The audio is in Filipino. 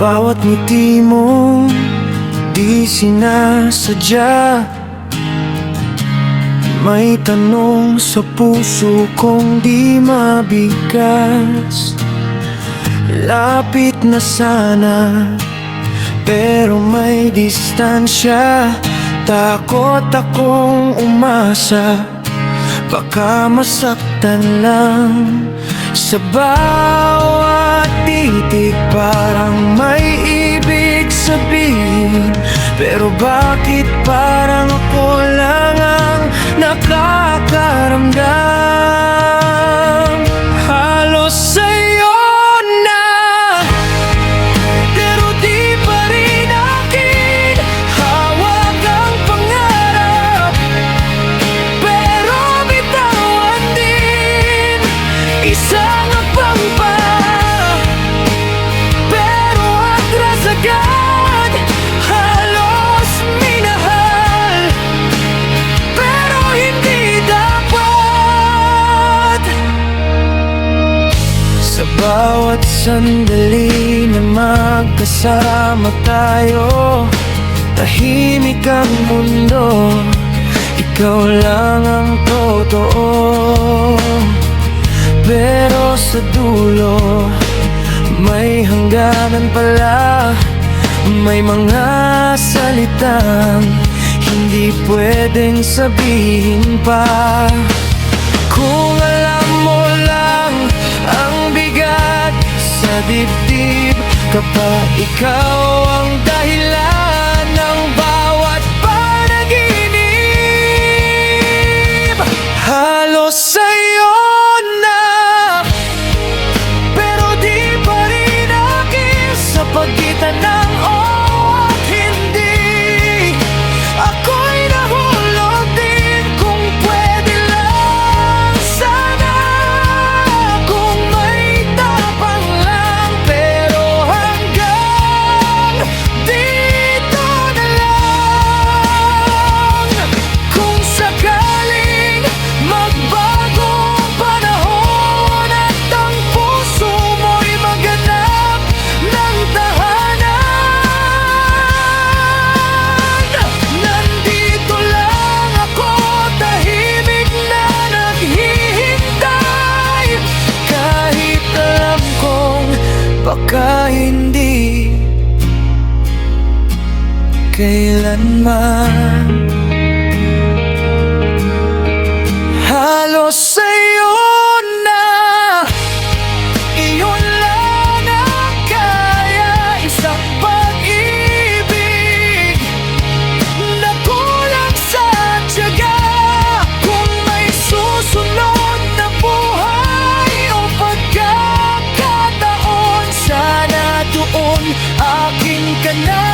bawat ngiti mo di sinasadya, may tanong sa puso kong di mabigkas. Lapit na sana, pero may distansya. Takot akong umasa, baka masaktan lang. Sa bawat titik parang may ibig sabihin, pero bakit parang ako lang ang nakakaramdam? Halos sa'yo na, pero di pa rin akin hawak ang pangarap. Pero bitawan din isang abang pa, pero atras agad. Halos minahal, pero hindi dapat. Sa bawat sandali na magkasama tayo, tahimik ang mundo, ikaw lang ang totoo. Pero sa dulo, may hangganan pala. May mga salitang hindi pwedeng sabihin pa. Kung alam mo lang ang bigat sa dibdib, kapag ikaw ang dahilan ng bawat panaginip. Halos sa'yo na, pero di pa rin akin. Sa pagitan ng oo at hindi, ako'y nahulog din. Kung pwede lang sana, kung may tapang lang, pero hanggang dito na lang. Kung sakaling magbago ang panahon at ang puso mo'y maghanap ng tahanan, nandito lang ako, tahimik na naghihintay. Kahit alam kong baka hindi kailanman. Halos sa'yo na, iyon lang ang kaya. Isang pag-ibig na kulang sa tiyaga. Kung may susunod na buhay o pagkakataon, sana doon akin ka na